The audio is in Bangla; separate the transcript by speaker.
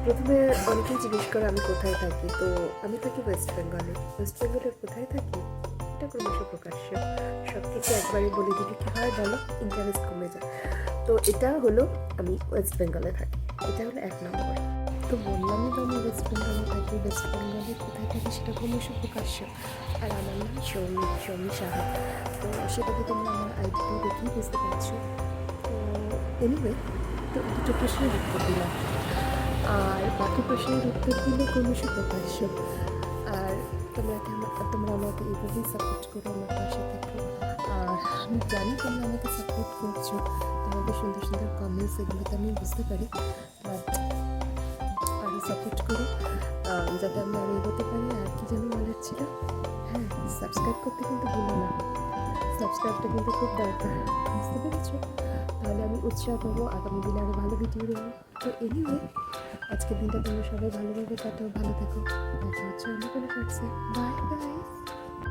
Speaker 1: প্রথমে অনেকেই জিজ্ঞেস করে আমি কোথায় থাকি, তো আমি থাকি ওয়েস্ট বেঙ্গলে। ওয়েস্ট বেঙ্গলের কোথায় থাকি এটা ক্রমশ প্রকাশ্য। সব কিছু একবারে বলে দিলে কী হয় বলো, ইন্টারেস্ট কমে যায়। তো এটা হলো আমি ওয়েস্ট বেঙ্গলে থাকি, এটা হলো 1 নম্বর। তো বললামই তো আমি ওয়েস্ট বেঙ্গলে থাকি। ওয়েস্ট বেঙ্গলে কোথায় থাকি সেটা ক্রমশ প্রকাশ্য। আর আমার নাম সৌমি সাহা। তো সেটা তো তোমরা আমার আইডিতে দেখেই বুঝতে পারছো। তো এনিওয়ে, তো দুটো প্রশ্নের উত্তর দিলাম, আর বাকি প্রশ্নের উত্তর দিলে ক্রমশ প্রকাশ্য। আর তোমরা আমাকে এইভাবেই সাপোর্ট করো, আমার পাশে থেকো। আর আমি জানি তোমরা আমাকে সাপোর্ট করছো, তোমাদের সুন্দর সুন্দর কমেন্টস এগুলোতে আমি বুঝতে পারি। বাট আরও সাপোর্ট করো, যাতে আমরা আরও এগোতে পারি। আর কি যেন বলার ছিল, হ্যাঁ, সাবস্ক্রাইব করতে কিন্তু ভুলো না। সাবস্ক্রাইবটা কিন্তু খুব দরকার, বুঝতে পেরেছো? তাহলে আমি উৎসাহ পাবো আগামী দিনে আরও ভালো ভিডিও দেবো। তো এনিওয়ে, আজকের দিনটা তোমরা সবাই ভালোভাবে কাটাও, ভালো থেকো। দেখা হচ্ছে অন্য কোনো পার্টসে। Bye bye.